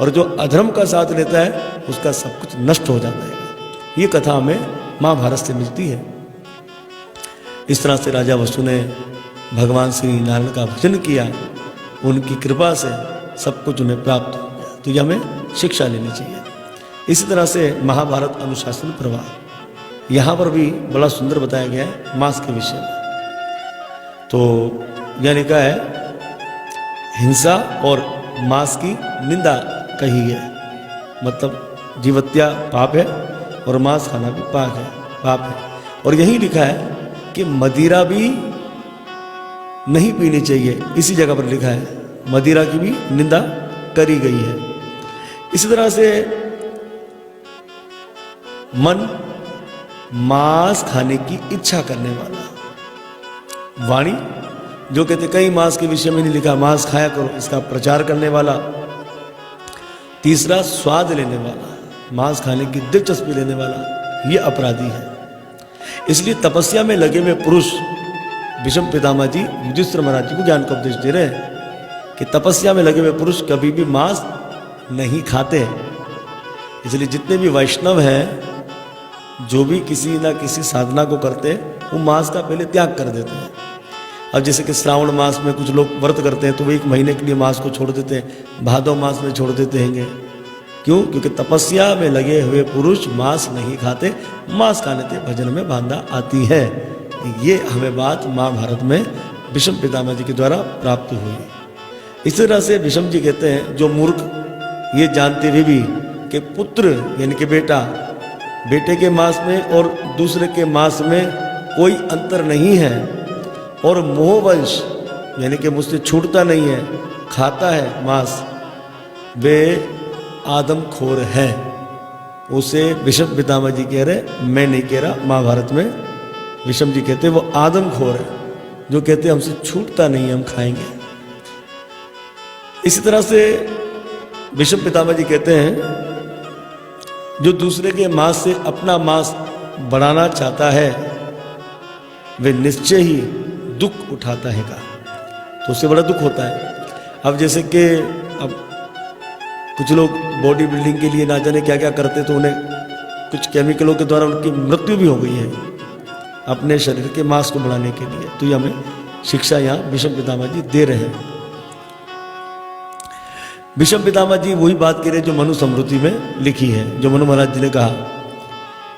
और जो अधर्म का साथ लेता है उसका सब कुछ नष्ट हो जाता है। ये कथा हमें महाभारत से मिलती है। इस तरह से राजा वसु ने भगवान श्री नारायण का भजन किया, उनकी कृपा से सब कुछ उन्हें प्राप्त हो गया। तो ये हमें शिक्षा लेनी चाहिए। इसी तरह से महाभारत अनुशासन प्रवाह, यहाँ पर भी बड़ा सुंदर बताया गया है मांस के विषय में। तो यह लिखा है हिंसा और मांस की निंदा कही है, मतलब जीवत्या पाप है और मांस खाना भी पाप है। और यही लिखा है कि मदिरा भी नहीं पीनी चाहिए, इसी जगह पर लिखा है मदिरा की भी निंदा करी गई है। इसी तरह से मन मांस खाने की इच्छा करने वाला, वाणी जो कहते कई मांस के विषय में नहीं लिखा, मांस खाया करो, इसका प्रचार करने वाला। तीसरा स्वाद लेने वाला, मांस खाने की दिलचस्पी लेने वाला, ये अपराधी है। इसलिए तपस्या में लगे हुए पुरुष, भीष्म पितामह जी युधिष्ठिर महाराज जी को ज्ञान का उपदेश दे रहे हैं कि तपस्या में लगे हुए पुरुष कभी भी मांस नहीं खाते। इसलिए जितने भी वैष्णव हैं, जो भी किसी ना किसी साधना को करते हैं, वो मांस का पहले त्याग कर देते हैं। अब जैसे कि श्रावण मास में कुछ लोग व्रत करते हैं तो वो 1 महीने के लिए मांस को छोड़ देते हैं, भादव मास में छोड़ देते हैं। क्यों? क्योंकि तपस्या में लगे हुए पुरुष मांस नहीं खाते, मांस खाने से भजन में बाधा आती है। ये हमें बात महाभारत में भीष्म पितामह जी के द्वारा प्राप्त हुई। इस तरह से भीष्म जी कहते हैं जो मूर्ख ये जानते हुए भी कि पुत्र यानी कि बेटे के मांस में और दूसरे के मांस में कोई अंतर नहीं है, और मोहवंश यानी कि मुझसे छूटता नहीं है, खाता है मांस, वे आदमखोर है। उसे भीष्म पितामह जी कह रहे, मैं नहीं कह रहा। महाभारत में भीष्म जी कहते वो आदमखोर है जो कहते हमसे छूटता नहीं है, हम खाएंगे। इसी तरह से भीष्म पितामह जी कहते हैं जो दूसरे के मांस से अपना मांस बढ़ाना चाहता है वे निश्चय ही दुख उठाता है का, तो उससे बड़ा दुख होता है। अब जैसे कि अब कुछ लोग बॉडी बिल्डिंग के लिए ना जाने क्या क्या करते, तो उन्हें कुछ केमिकलों के द्वारा उनकी मृत्यु भी हो गई है अपने शरीर के मांस को बढ़ाने के लिए। तो ये हमें शिक्षा यहाँ भीष्म पितामह जी दे रहे हैं। भीष्म पितामह जी वही बात कह रहे जो मनु स्मृति में लिखी है, जो मनु महाराज जी ने कहा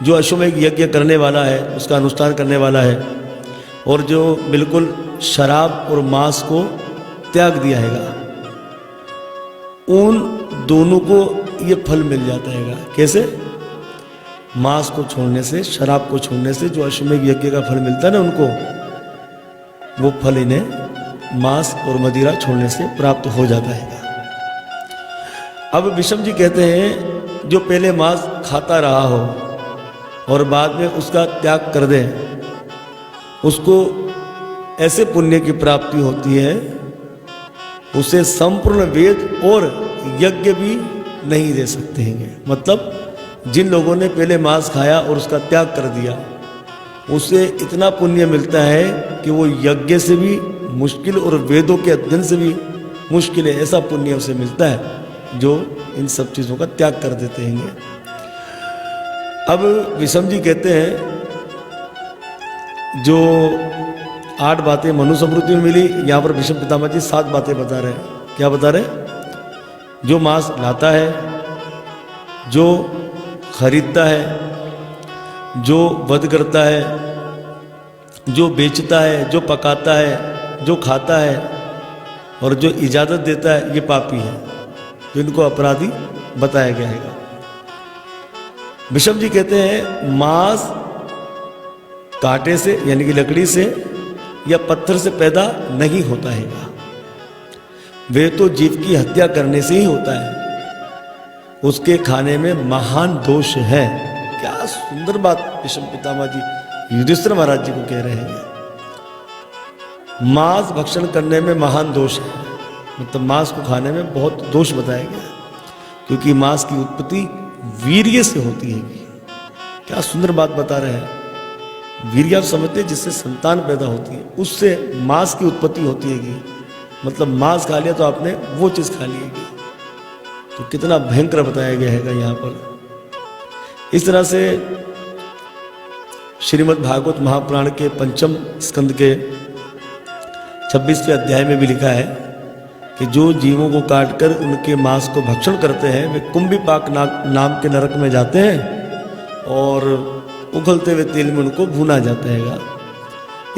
जो अश्वमेध यज्ञ करने वाला है उसका अनुष्ठान करने वाला है, और जो बिल्कुल शराब और मांस को त्याग दिया हैगा, उन दोनों को ये फल मिल जाता हैगा। कैसे? मांस को छोड़ने से, शराब को छोड़ने से जो अश्वमेध यज्ञ का फल मिलता है ना उनको, वो फल इन्हें मांस और मदिरा छोड़ने से प्राप्त हो जाता है। अब भीष्म जी कहते हैं जो पहले मांस खाता रहा हो और बाद में उसका त्याग कर दे, उसको ऐसे पुण्य की प्राप्ति होती है उसे संपूर्ण वेद और यज्ञ भी नहीं दे सकते हैं। मतलब जिन लोगों ने पहले मांस खाया और उसका त्याग कर दिया, उसे इतना पुण्य मिलता है कि वो यज्ञ से भी मुश्किल और वेदों के अध्ययन से भी मुश्किल है, ऐसा पुण्य उसे मिलता है जो इन सब चीज़ों का त्याग कर देते हैं। अब भीष्म जी कहते हैं जो 8 बातें मनु स्मृति में मिली, यहाँ पर भीष्म पितामह जी 7 बातें बता रहे हैं। क्या बता रहे हैं? जो मांस लाता है, जो खरीदता है, जो वध करता है, जो बेचता है, जो पकाता है, जो खाता है और जो इजाज़त देता है, ये पापी है। तो इनको अपराधी बताया गया है। भीष्म जी कहते हैं मांस कांटे से यानी कि लकड़ी से या पत्थर से पैदा नहीं होता है, वे तो जीव की हत्या करने से ही होता है, उसके खाने में महान दोष है। क्या सुंदर बात भीष्म पितामह जी युधिष्ठिर महाराज जी को कह रहे हैं। मांस भक्षण करने में महान दोष है, मतलब मांस को खाने में बहुत दोष बताया गया, क्योंकि मांस की उत्पत्ति वीर्य से होती है। क्या सुंदर बात बता रहे हैं। वीर्य आप समझते हैं जिससे संतान पैदा होती है, उससे मांस की उत्पत्ति होती है। मतलब मांस खा लिया तो आपने वो चीज़ खा ली है। तो कितना भयंकर बताया गया है यहाँ पर। इस तरह से श्रीमद् भागवत महापुराण के पंचम स्कंद के 26वें अध्याय में भी लिखा है कि जो जीवों को काटकर उनके मांस को भक्षण करते हैं वे कुंभीपाक नाम के नरक में जाते हैं और उखलते हुए तेल में उनको भूना जाता है।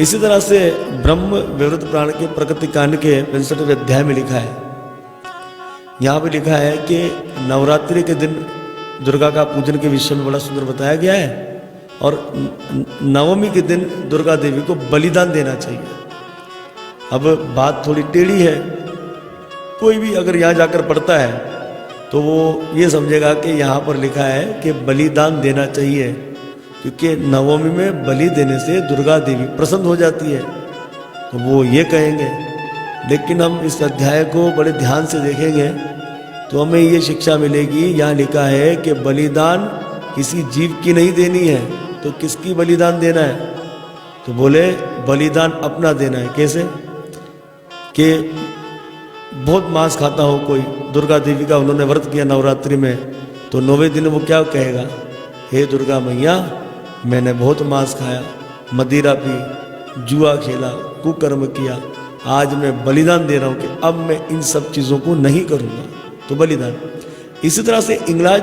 इसी तरह से ब्रह्म विवृत पुराण के प्रकृति कांड के 65वें अध्याय में लिखा है, यहाँ पे लिखा है कि नवरात्रि के दिन दुर्गा का पूजन के विषय में बड़ा सुंदर बताया गया है और नवमी के दिन दुर्गा देवी को बलिदान देना चाहिए। अब बात थोड़ी टेढ़ी है, कोई भी अगर यहाँ जाकर पढ़ता है तो वो ये समझेगा कि यहाँ पर लिखा है कि बलिदान देना चाहिए, क्योंकि नवमी में बलि देने से दुर्गा देवी प्रसन्न हो जाती है, तो वो ये कहेंगे। लेकिन हम इस अध्याय को बड़े ध्यान से देखेंगे तो हमें ये शिक्षा मिलेगी, यहाँ लिखा है कि बलिदान किसी जीव की नहीं देनी है, तो किसकी बलिदान देना है? तो बोले बलिदान अपना देना है। कैसे? कि बहुत मांस खाता हो कोई, दुर्गा देवी का उन्होंने व्रत किया नवरात्रि में, तो 9वें दिन वो क्या कहेगा, हे दुर्गा मैया मैंने बहुत मांस खाया, मदिरा पी, जुआ खेला, कुकर्म किया, आज मैं बलिदान दे रहा हूँ कि अब मैं इन सब चीज़ों को नहीं करूँगा, तो बलिदान। इसी तरह से इंगलाज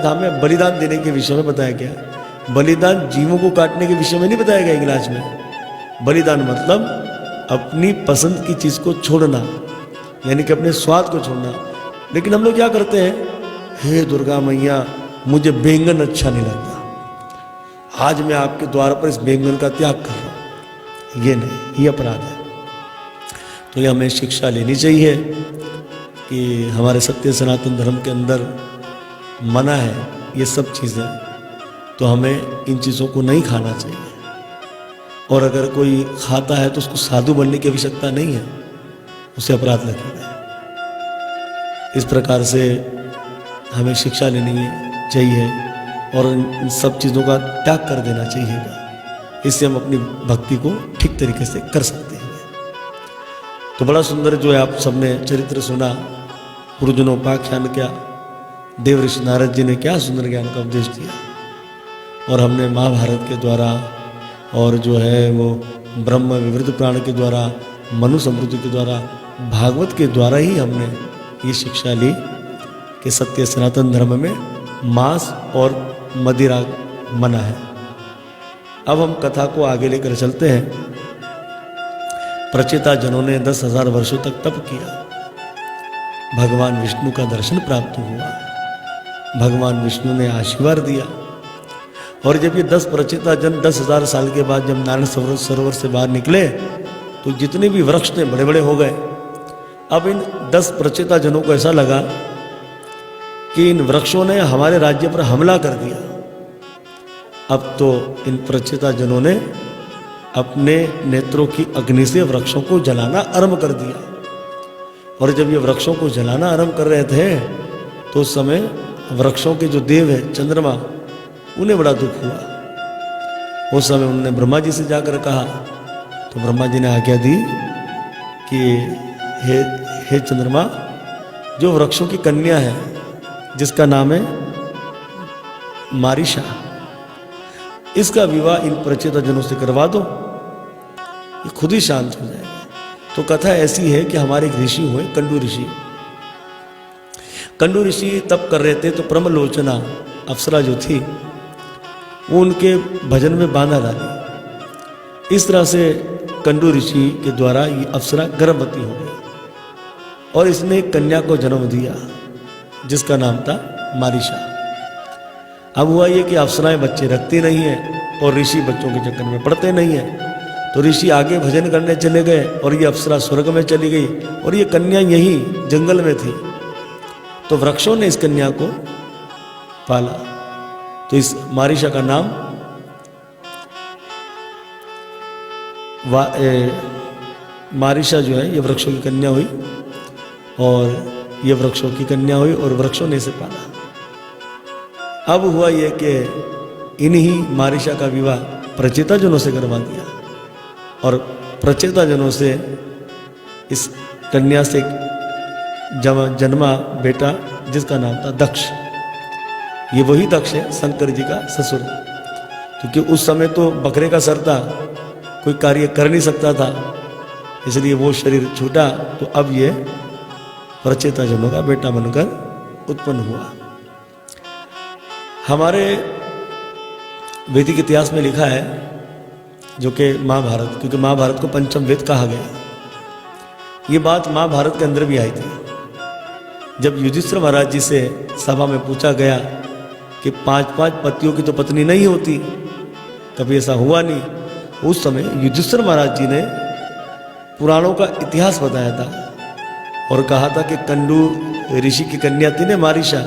धाम में बलिदान देने के विषय में बताया गया। बलिदान जीवों को काटने के विषय में नहीं बताया गया इंगलाज में। बलिदान मतलब अपनी पसंद की चीज़ को छोड़ना, यानी कि अपने स्वाद को छोड़ना। लेकिन हम लोग क्या करते हैं, हे दुर्गा मैया मुझे बैंगन अच्छा नहीं लगता, आज मैं आपके द्वार पर इस बैंगन का त्याग कर रहा हूँ, ये नहीं, ये अपराध है। तो ये हमें शिक्षा लेनी चाहिए कि हमारे सत्य सनातन धर्म के अंदर मना है ये सब चीज़ें, तो हमें इन चीज़ों को नहीं खाना चाहिए। और अगर कोई खाता है तो उसको साधु बनने की आवश्यकता नहीं है, उसे अपराध लगेगा। इस प्रकार से हमें शिक्षा लेनी चाहिए और इन सब चीज़ों का त्याग कर देना चाहिएगा। इससे हम अपनी भक्ति को ठीक तरीके से कर सकते हैं। तो बड़ा सुंदर जो है आप सबने चरित्र सुना, गुरुजनोपाख्यान किया, देव ऋषि नारद जी ने क्या सुंदर ज्ञान का उपदेश दिया, और हमने महाभारत के द्वारा और जो है वो ब्रह्म विवृत पुराण के द्वारा, मनु समृद्धि के द्वारा, भागवत के द्वारा ही हमने ये शिक्षा ली कि सत्य सनातन धर्म में मांस और मदिरा मना है। अब हम कथा को आगे लेकर चलते हैं। प्रचेता जनों ने 10,000 वर्षों तक तप किया, भगवान विष्णु का दर्शन प्राप्त हुआ, भगवान विष्णु ने आशीर्वाद दिया। और जब ये 10 प्रचेता जन 10,000 साल के बाद जब नारायण सरोवर से बाहर निकले तो जितने भी वृक्ष थे बड़े बड़े हो गए। अब इन 10 प्रचेता जनों को ऐसा लगा कि इन वृक्षों ने हमारे राज्य पर हमला कर दिया। अब तो इन प्रचेता जनों ने अपने नेत्रों की अग्नि से वृक्षों को जलाना आरंभ कर दिया। और जब ये वृक्षों को जलाना आरंभ कर रहे थे तो उस समय वृक्षों के जो देव है चंद्रमा, उन्हें बड़ा दुख हुआ। उस समय उन्होंने ब्रह्मा जी से जाकर कहा, तो ब्रह्मा जी ने आज्ञा दी कि हे चंद्रमा, जो वृक्षों की कन्या है जिसका नाम है मारीशा, इसका विवाह इन प्रचेता जनों से करवा दो, ये खुद ही शांत हो जाएगा। तो कथा ऐसी है कि हमारे एक ऋषि हुए कंडू ऋषि। कंडू ऋषि तप कर रहे थे तो प्रमलोचना अप्सरा जो थी वो उनके भजन में बांधा डाली। इस तरह से कंडू ऋषि के द्वारा ये अप्सरा गर्भवती हो गई और इसने एक कन्या को जन्म दिया जिसका नाम था मारीशा। अब हुआ ये कि अप्सराएं बच्चे रखती नहीं है और ऋषि बच्चों के चक्कर में पड़ते नहीं है। तो ऋषि आगे भजन करने चले गए और ये अप्सरा स्वर्ग में चली गई और ये कन्या यहीं जंगल में थी। तो वृक्षों ने इस कन्या को पाला। तो इस मारीशा का नाम मारीशा जो है ये वृक्षों की कन्या हुई और ये वृक्षों की कन्या हुई और वृक्षों ने इसे पाला। अब हुआ ये कि इन्हीं मारीशा का विवाह प्रचेता जनों से करवा दिया और प्रचेता जनों से इस कन्या से जन्मा बेटा जिसका नाम था दक्ष। ये वही दक्ष है शंकर जी का ससुर, क्योंकि उस समय तो बकरे का सर था, कोई कार्य कर नहीं सकता था, इसलिए वो शरीर छूटा। तो अब ये प्रचेता जनों का बेटा बनकर उत्पन्न हुआ। हमारे वैदिक इतिहास में लिखा है, जो कि महाभारत, क्योंकि महाभारत को पंचम वेद कहा गया, ये बात महाभारत के अंदर भी आई थी। जब युधिष्ठिर महाराज जी से सभा में पूछा गया कि 5-5 पतियों की तो पत्नी नहीं होती, कभी ऐसा हुआ नहीं। उस समय युधिष्ठिर महाराज जी ने पुराणों का इतिहास बताया था और कहा था कि कंडू ऋषि की कन्या थी ने मारीशा,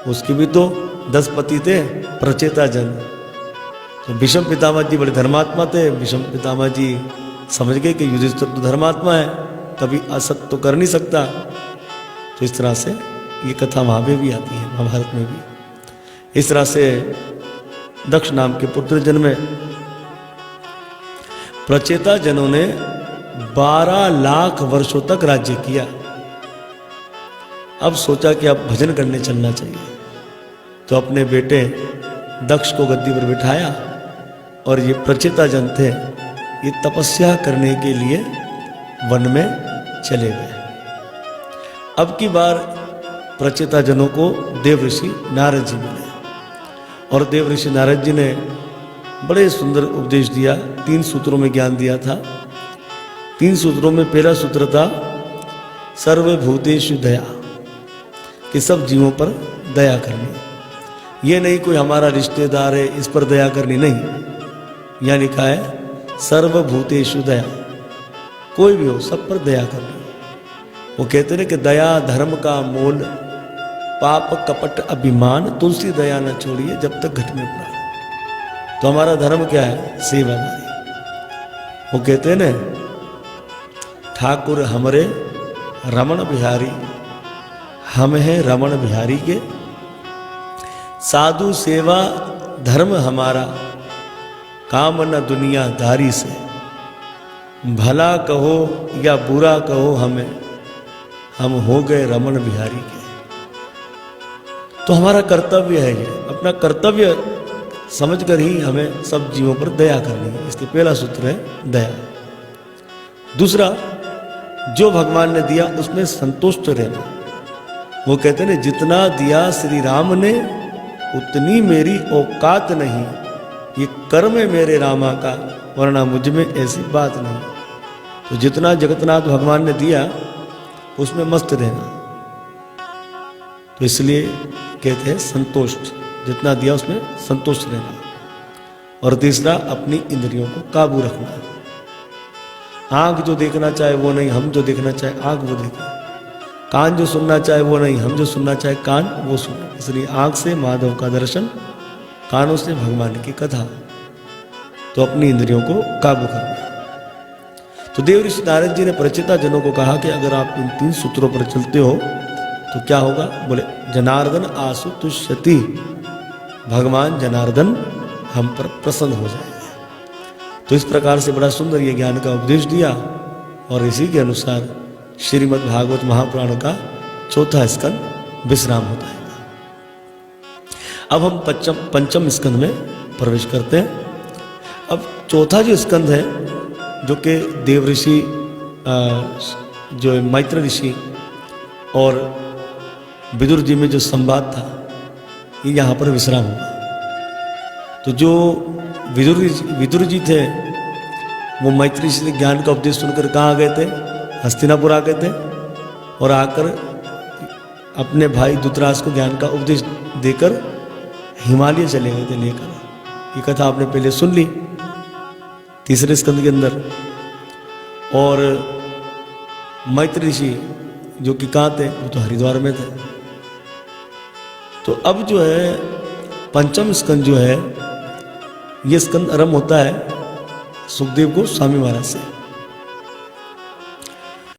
उसके भी तो 10 पति थे, प्रचेता जन। तो भीष्म पितामह जी बड़े धर्मात्मा थे। भीष्म पितामह जी समझ गए कि युधिष्ठिर तो धर्मात्मा है, कभी असत तो कर नहीं सकता। तो इस तरह से ये कथा वहाँ पे भी आती है, महाभारत में भी। इस तरह से दक्ष नाम के पुत्र जन्मे। प्रचेता जनों ने 12 लाख वर्षों तक राज्य किया। अब सोचा कि अब भजन करने चलना चाहिए, तो अपने बेटे दक्ष को गद्दी पर बिठाया और ये प्रचेता जन थे, ये तपस्या करने के लिए वन में चले गए। अब की बार प्रचेता जनों को देव ऋषि नारद जी मिले और देव ऋषि नारद जी ने बड़े सुंदर उपदेश दिया। 3 सूत्रों में ज्ञान दिया था। 3 सूत्रों में पहला सूत्र था सर्वभूतेषु दया, कि सब जीवों पर दया करनी। ये नहीं कोई हमारा रिश्तेदार है इस पर दया करनी, नहीं। यहाँ लिखा है सर्वभूतेषु दया, कोई भी हो सब पर दया करनी। वो कहते हैं कि दया धर्म का मोल, पाप कपट अभिमान, तुलसी दया न छोड़िए जब तक घट में प्राण। तो हमारा धर्म क्या है? सेवादारी। वो कहते हैं ना, ठाकुर हमरे रमण बिहारी, हम हैं रमण बिहारी के, साधु सेवा धर्म हमारा, काम न दुनियादारी से। भला कहो या बुरा कहो हमें, हम हो गए रमण बिहारी के। तो हमारा कर्तव्य है, ये अपना कर्तव्य समझकर ही हमें सब जीवों पर दया करनी है। इसके पहला सूत्र है दया। दूसरा, जो भगवान ने दिया उसमें संतुष्ट रहना। वो कहते हैं जितना दिया श्री राम ने उतनी मेरी औकात नहीं, ये कर्म है मेरे रामा का, वरना मुझ में ऐसी बात नहीं। तो जितना जगन्नाथ भगवान ने दिया उसमें मस्त रहना। तो इसलिए कहते हैं संतुष्ट, जितना दिया उसमें संतुष्ट रहना। और तीसरा, अपनी इंद्रियों को काबू रखना। आंख जो देखना चाहे वो नहीं, हम जो देखना चाहे आंख वो देखे। कान जो सुनना चाहे वो नहीं, हम जो सुनना चाहे कान वो सुने। इसलिए आंख से माधव का दर्शन, कानों से भगवान की कथा। तो अपनी इंद्रियों को काबू करना। तो देव ऋषि नारद जी ने प्रचेता जनों को कहा कि अगर आप इन 3 सूत्रों पर चलते हो तो क्या होगा? बोले जनार्दन आसु तुष्यति, भगवान जनार्दन हम पर प्रसन्न हो जाएंगे। तो इस प्रकार से बड़ा सुंदर ये ज्ञान का उपदेश दिया और इसी के अनुसार श्रीमद् भागवत महापुराण का 4था स्कंद विश्राम होता है। अब हम पंचम स्कंद में प्रवेश करते हैं। अब 4था जो स्कंद है, जो कि देव ऋषि जो मैत्र ऋषि और विदुर जी में जो संवाद था, ये यहाँ पर विश्राम हुआ। तो जो विदुर जी थे वो मैत्र ऋषि से ज्ञान का उपदेश सुनकर कहाँ गए थे? हस्तिनापुर आ गए थे और आकर अपने भाई धृतराष्ट्र को ज्ञान का उपदेश देकर हिमालय चले गए थे लेकर। ये कथा आपने पहले सुन ली 3रे स्कंद के अंदर। और मैत्र ऋषि जो कि कहाँ थे? वो तो हरिद्वार में थे। तो अब जो है पंचम स्कंद जो है, ये स्कंद आरंभ होता है सुखदेव गोस्वामी महाराज से।